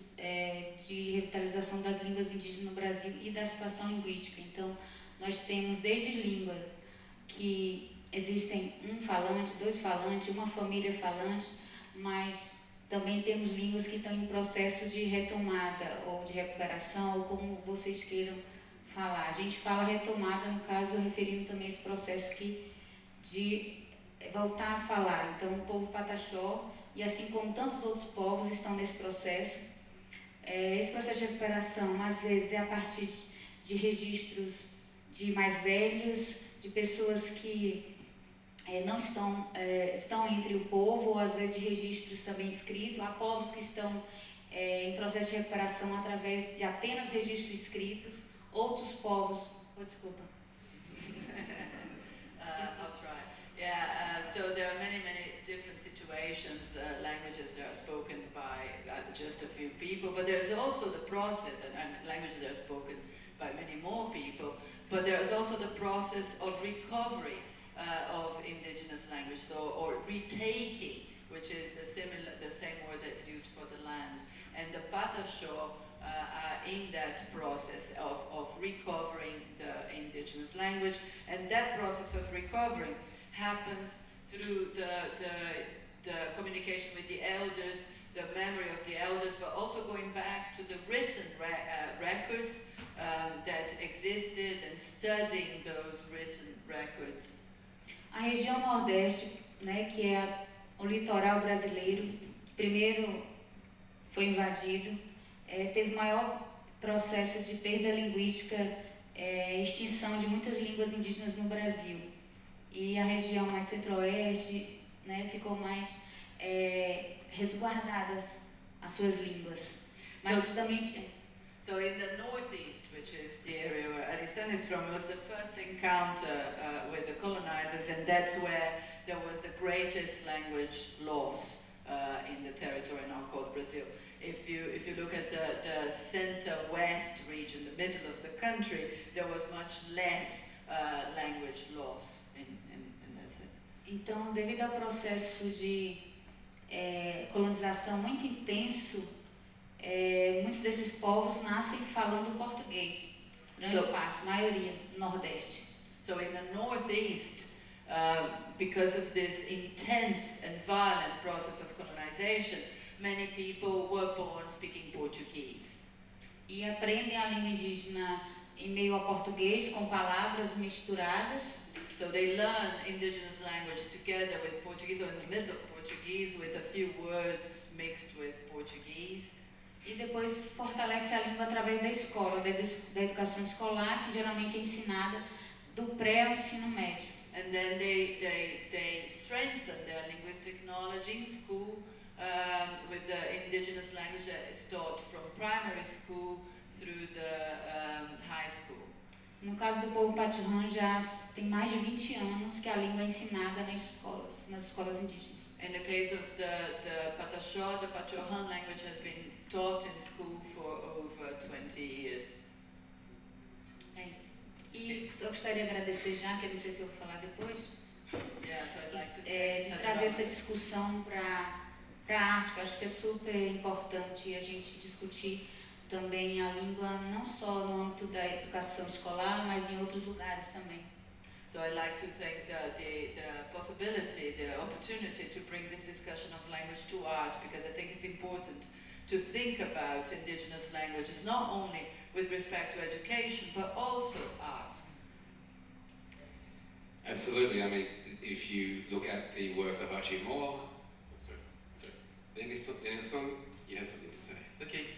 de revitalização das línguas indígenas no Brasil e da situação linguística. Então, nós temos desde língua que existem um falante, dois falantes, uma família falante, mas também temos línguas que estão em processo de retomada ou de recuperação, ou como vocês queiram falar. A gente fala retomada, no caso, referindo também esse processo aqui de voltar a falar. Então, o povo Pataxó, e assim como tantos outros povos, estão nesse processo. Esse processo de recuperação, às vezes, é a partir de registros de mais velhos, de pessoas que não estão entre o povo, ou às vezes de registros também escritos. Há povos que estão em processo de recuperação através de apenas registros escritos. Outros povos... desculpa. I'll try. Yeah, so there are many different situations, languages that are spoken by just a few people, but there's also the process, and languages that are spoken by many more people, but there is also the process of recovery of indigenous language, or retaking, which is the same word that's used for the land. And the Pataxó are in that process of recovering the indigenous language, and that process of recovering happens through the communication with the elders, the memory of the elders, but also going back to the written records that existed and studying those written records. A região Nordeste, né, que é o litoral brasileiro, que primeiro foi invadido, teve maior processo de perda linguística, extinção de muitas línguas indígenas no Brasil. E a região mais centro-oeste, né, ficou mais resguardadas as suas línguas. Mas justamente... So in the northeast, which is the area where Arissana is from, it was the first encounter with the colonizers, and that's where there was the greatest language loss in the territory now called Brazil. If you look at the center-west region, the middle of the country, there was much less language loss in that sense. Então, devido ao processo de colonização muito intenso, muitos desses povos nascem falando português, grande parte, maioria, no Nordeste. So in the Northeast, because of this intense and violent process of colonization, many people were born speaking Portuguese. E aprendem a língua indígena em meio ao português, com palavras misturadas. So they learn indigenous language together with Portuguese, or in the middle of Portuguese, with a few words mixed with Portuguese. E depois fortalece a língua através da escola, da educação escolar, que geralmente é ensinada do pré ao ensino médio. And then they strengthen their linguistic knowledge in school with the indigenous language that is taught from primary school through the high school. No caso do povo Pachuhan, já tem mais de 20 anos que a língua é ensinada nas escolas indígenas. In the case of the Pataxó, the Pachuhan language has been taught in school for over 20 years. É isso. E eu gostaria de agradecer já, que eu não sei se eu vou falar depois, Yeah, so I'd like to de trazer essa discussão para para a arte, que eu acho que é super importante a gente discutir também a língua não só no âmbito da educação escolar, mas em outros lugares também. So I like to think that the possibility, the opportunity to bring this discussion of language to art, because I think it's important to think about Indigenous languages not only with respect to education, but also art. Absolutely. I mean, if you look at the work of Archie Moore, Denilson, you have something to say. Ok.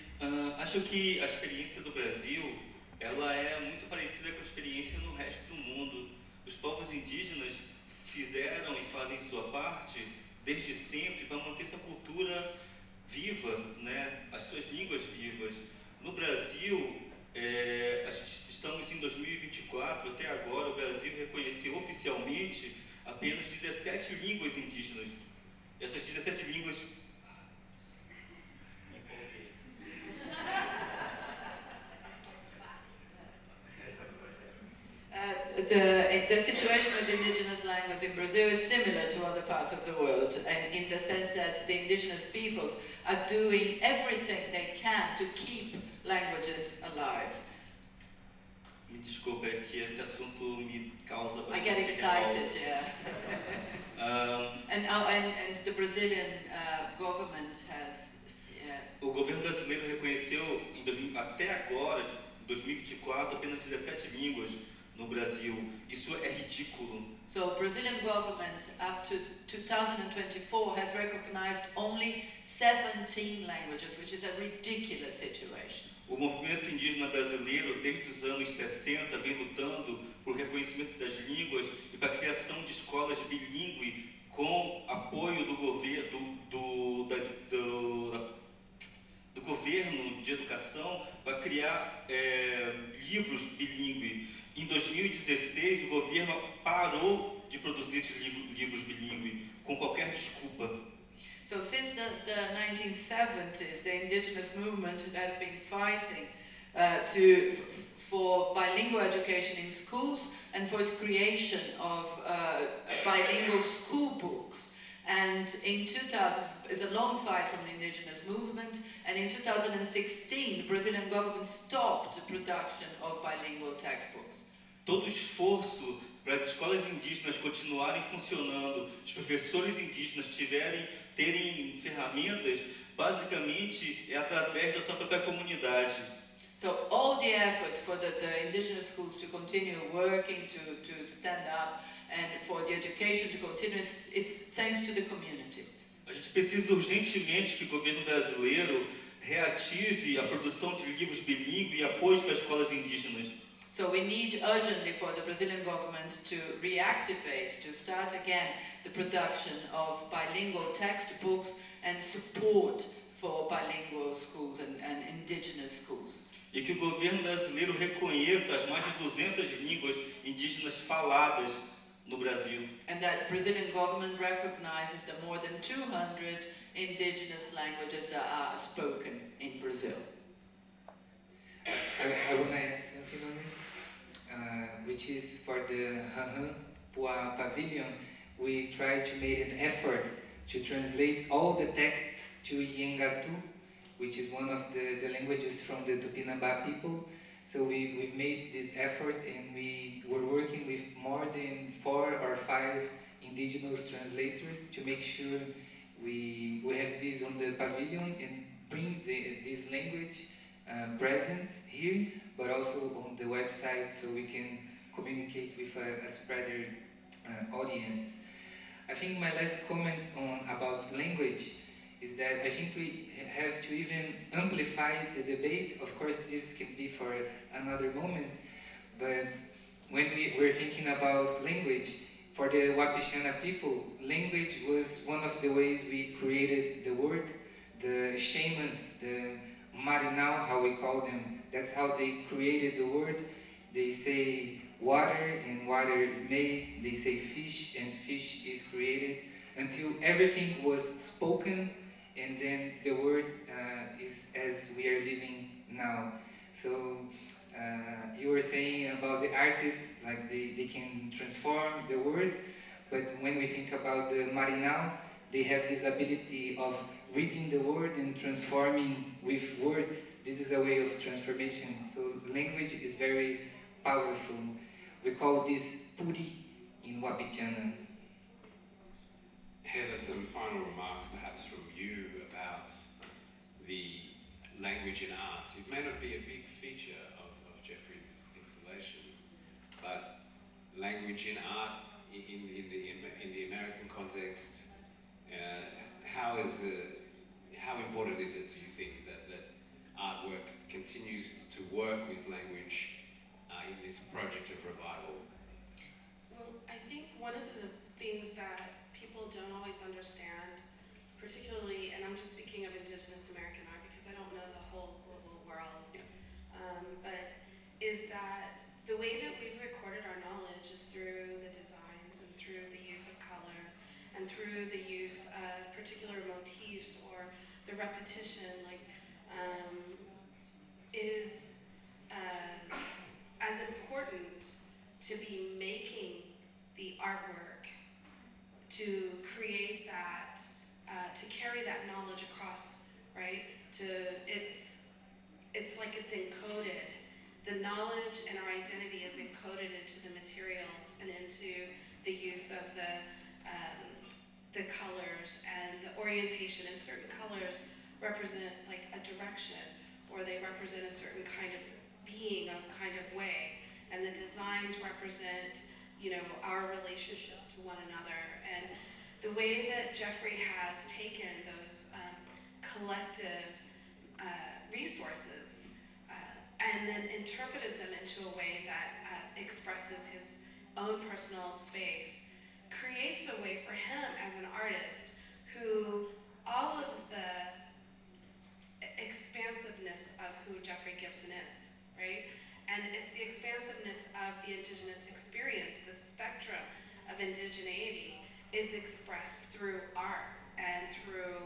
Acho que a experiência do Brasil, ela é muito parecida com a experiência no resto do mundo. Os povos indígenas fizeram e fazem sua parte desde sempre para manter sua cultura viva, né? As suas línguas vivas. No Brasil, estamos em 2024, até agora o Brasil reconheceu oficialmente apenas 17 línguas indígenas. Essas 17 línguas... The situation with Indigenous language in Brazil is similar to other parts of the world, and in the sense that the Indigenous peoples are doing everything they can to keep languages alive. Me desculpa, é que esse assunto me causa bastante I get excited, yeah. And the Brazilian government has... O governo brasileiro reconheceu até agora, em 2024, apenas 17 línguas no Brasil. Isso é ridículo. So Brazilian government up to 2024 has recognized only 17 languages, which is a ridiculous situation. O movimento indígena brasileiro, desde os anos 60, vem lutando por reconhecimento das línguas e para a criação de escolas bilíngues com apoio do governo de educação para criar livros bilíngues. Em 2016, o governo parou de produzir esses livros bilíngues com qualquer desculpa. So since the 1970s, the Indigenous movement has been fighting for bilingual education in schools and for the creation of bilingual school books. And in 2000, it's a long fight from the Indigenous movement, and in 2016, the Brazilian government stopped the production of bilingual textbooks. Todo o esforço para as escolas indígenas continuarem funcionando, os professores indígenas terem ferramentas, basicamente é através da sua própria comunidade. So all the efforts for the Indigenous schools to continue working, to stand up, and for the education to continue is thanks to the communities. A gente precisa urgentemente que o governo brasileiro reative a produção de livros bilíngues e apoio para as escolas indígenas. So we need urgently for the Brazilian government to reactivate, to start again the production of bilingual textbooks and support for bilingual schools and indigenous schools. E que o governo brasileiro reconheça as mais de 200 línguas indígenas faladas no Brasil. And that Brazilian government recognizes the more than 200 indigenous languages that are spoken in Brazil. I want to add something on it, which is for the Hãhãwpuá Pavilion, we try to make an effort to translate all the texts to Yengatu, which is one of the languages from the Tupinambá people. So we've made this effort, and we were working with more than 4 or 5 indigenous translators to make sure we have this on the pavilion and bring this language present here, but also on the website, so we can communicate with a spreader audience. I think my last comment about language is that I think we have to even amplify the debate. Of course, this can be for another moment, but when we're thinking about language, for the Wapichana people, language was one of the ways we created the word. The shamans, the marinal, how we call them, that's how they created the word. They say water, and water is made. They say fish, and fish is created, until everything was spoken, and then the word is as we are living now. So you were saying about the artists, like they can transform the word, but when we think about the marinal, they have this ability of reading the word and transforming with words. This is a way of transformation. So language is very powerful. We call this puri in Wapichana. Heather, some final remarks perhaps from you about the language in art. It may not be a big feature of Jeffrey's installation, but language in art in the American context, how important is it, do you think, that artwork continues to work with language in this project of revival? Well, I think one of the things that people don't always understand, particularly, and I'm just speaking of Indigenous American art because I don't know the whole global world, but is that the way that we've recorded our knowledge is through the designs and through the use of color and through the use of particular motifs or the repetition, like, is as important to be making the artwork, to create that, to carry that knowledge across, right? It's like it's encoded. The knowledge and our identity is encoded into the materials and into the use of the colors and the orientation. And certain colors represent like a direction, or they represent a certain kind of being, a kind of way. And the designs represent, you know, our relationships to one another. And the way that Jeffrey has taken those collective resources and then interpreted them into a way that expresses his own personal space, creates a way for him as an artist who all of the expansiveness of who Jeffrey Gibson is, right? And it's the expansiveness of the Indigenous experience, the spectrum of indigeneity is expressed through art and through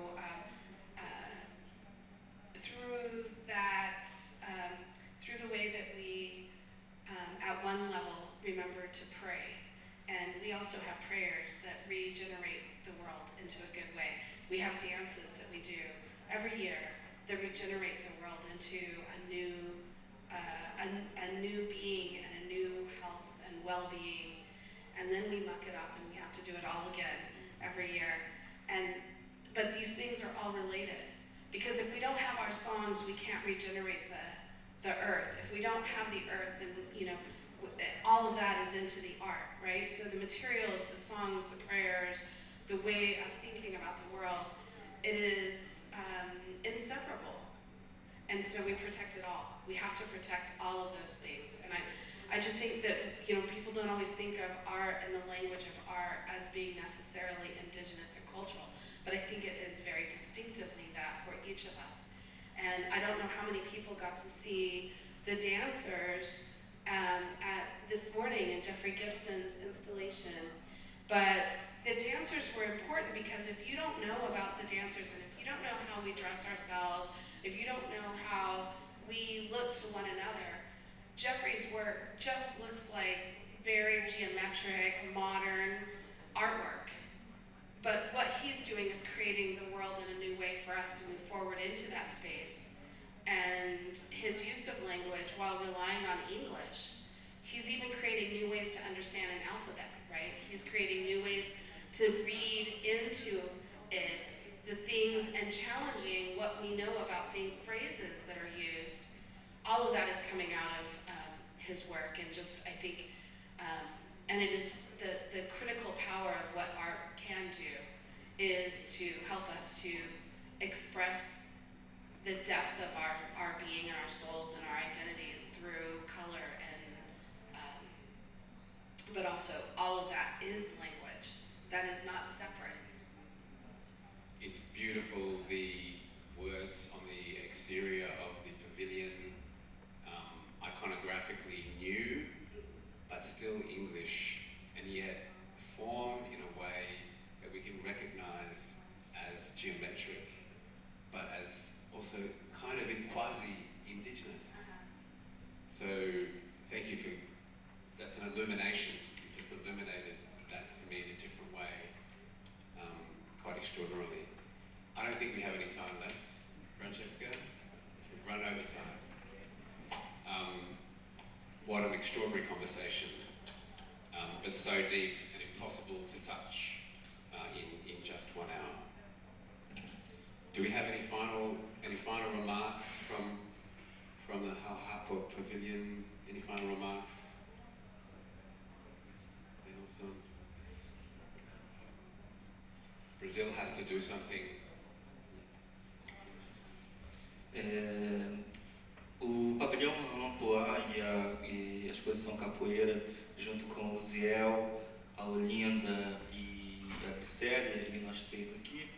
that, through the way that we, at one level, remember to pray. And we also have prayers that regenerate the world into a good way. We have dances that we do every year that regenerate the world into a new being and a new health and well-being. And then we muck it up and we have to do it all again every year. But these things are all related. Because if we don't have our songs, we can't regenerate the earth. If we don't have the earth, then, you know, all of that is into the art, right? So the materials, the songs, the prayers, the way of thinking about the world, it is inseparable. And so we protect it all. We have to protect all of those things. And I just think that, you know, people don't always think of art and the language of art as being necessarily indigenous and cultural, but I think it is very distinctively that for each of us. And I don't know how many people got to see the dancers at this morning in Jeffrey Gibson's installation, but the dancers were important because if you don't know about the dancers and if you don't know how we dress ourselves, if you don't know how we look to one another, Jeffrey's work just looks like very geometric, modern artwork. But what he's doing is creating the world in a new way for us to move forward into that space. And his use of language while relying on English, he's even creating new ways to understand an alphabet, right? He's creating new ways to read into it the things and challenging what we know about phrases that are used. All of that is coming out of his work, and just, I think, and it is the critical power of what art can do is to help us to express the depth of our being and our souls and our identities through color, and but also all of that is language. That is not separate. It's beautiful, the words on the exterior of the pavilion, iconographically new, but still English, and yet formed in a way that we can recognize as geometric, but as also kind of quasi-Indigenous. So thank you for, that's an illumination. You just illuminated that for me in a different way. quite extraordinarily. I don't think we have any time left, Franchesca. We've run over time. What an extraordinary conversation, but so deep and impossible to touch in just 1 hour. Do we have any final remarks from the Hãhãwpuá Pavilion? Any final remarks? Denilson? Brazil has to do something. O Pavilhão Hãhãwpuá e a exposição capoeira, junto com o Ziel, a Olinda e a Glicéria, e nós três aqui,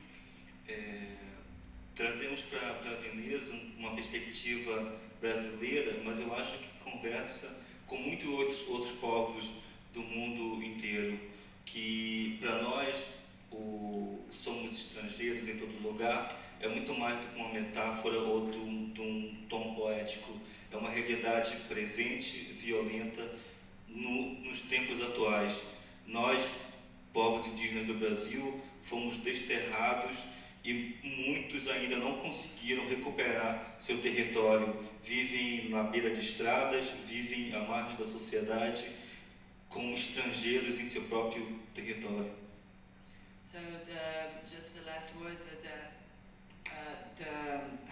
trazemos para Veneza uma perspectiva brasileira, mas eu acho que conversa com muitos outros povos do mundo inteiro, que para nós somos estrangeiros em todo lugar, é muito mais do que uma metáfora ou de um tom poético. É uma realidade presente, violenta, nos tempos atuais. Nós, povos indígenas do Brasil, fomos desterrados e muitos ainda não conseguiram recuperar seu território. Vivem na beira de estradas, vivem à margem da sociedade, como estrangeiros em seu próprio território. So just the last words of the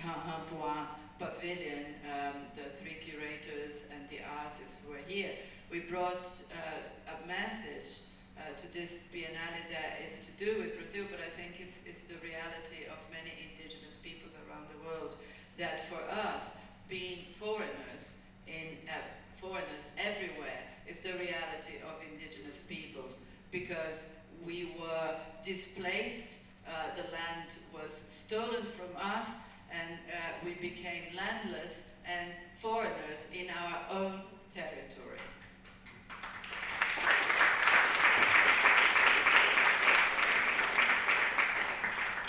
Hãhãwpuá Pavilion, the 3 curators and the artists who are here, we brought a message to this Biennale that is to do with Brazil, but I think it's the reality of many indigenous peoples around the world, that for us, being foreigners everywhere, is the reality of indigenous peoples, because we were displaced, the land was stolen from us, and we became landless and foreigners in our own territory.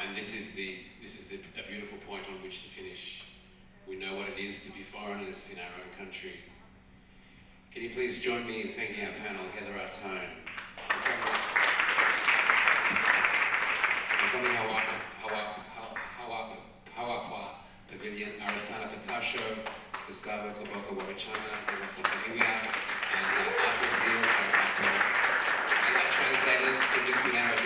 And this is a beautiful point on which to finish. We know what it is to be foreigners in our own country. Can you please join me in thanking our panel, Heather Ahtone, from the Hãhãwpuá Pavilion, Arissana, Pataxó, Gustavo, Caboco, Wapichana, Denilson, Baniwa, and artist Ziel, Karapotó, and our translators, Pinheiro,